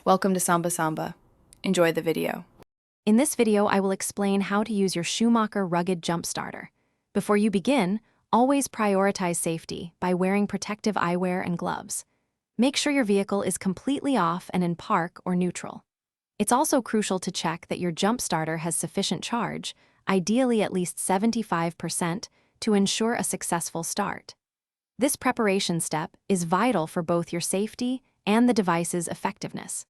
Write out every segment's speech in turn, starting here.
Welcome to Samba Samba. Enjoy the video. In this video, I will explain how to use your Schumacher Rugged Jump Starter. Before you begin, always prioritize safety by wearing protective eyewear and gloves. Make sure your vehicle is completely off and in park or neutral. It's also crucial to check that your jump starter has sufficient charge, ideally at least 75%, to ensure a successful start. This preparation step is vital for both your safety and the device's effectiveness.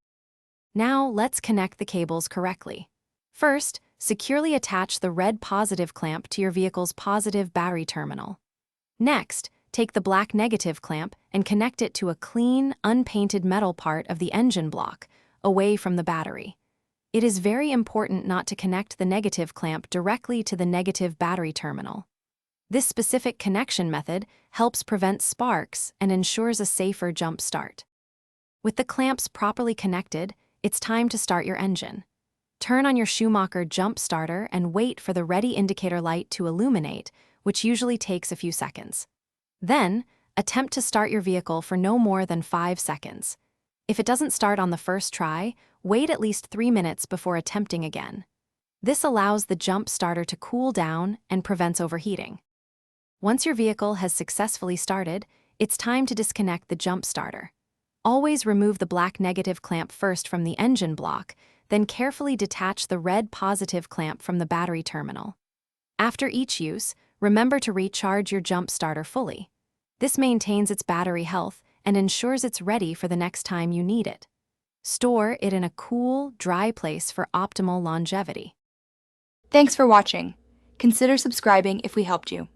Now, let's connect the cables correctly. First, securely attach the red positive clamp to your vehicle's positive battery terminal. Next, take the black negative clamp and connect it to a clean, unpainted metal part of the engine block, away from the battery. It is very important not to connect the negative clamp directly to the negative battery terminal. This specific connection method helps prevent sparks and ensures a safer jump start. With the clamps properly connected, it's time to start your engine. Turn on your Schumacher Jump Starter and wait for the ready indicator light to illuminate, which usually takes a few seconds. Then, attempt to start your vehicle for no more than 5 seconds. If it doesn't start on the first try, wait at least 3 minutes before attempting again. This allows the jump starter to cool down and prevents overheating. Once your vehicle has successfully started, it's time to disconnect the jump starter. Always remove the black negative clamp first from the engine block, then carefully detach the red positive clamp from the battery terminal. After each use, remember to recharge your jump starter fully. This maintains its battery health and ensures it's ready for the next time you need it. Store it in a cool, dry place for optimal longevity. Thanks for watching. Consider subscribing if we helped you.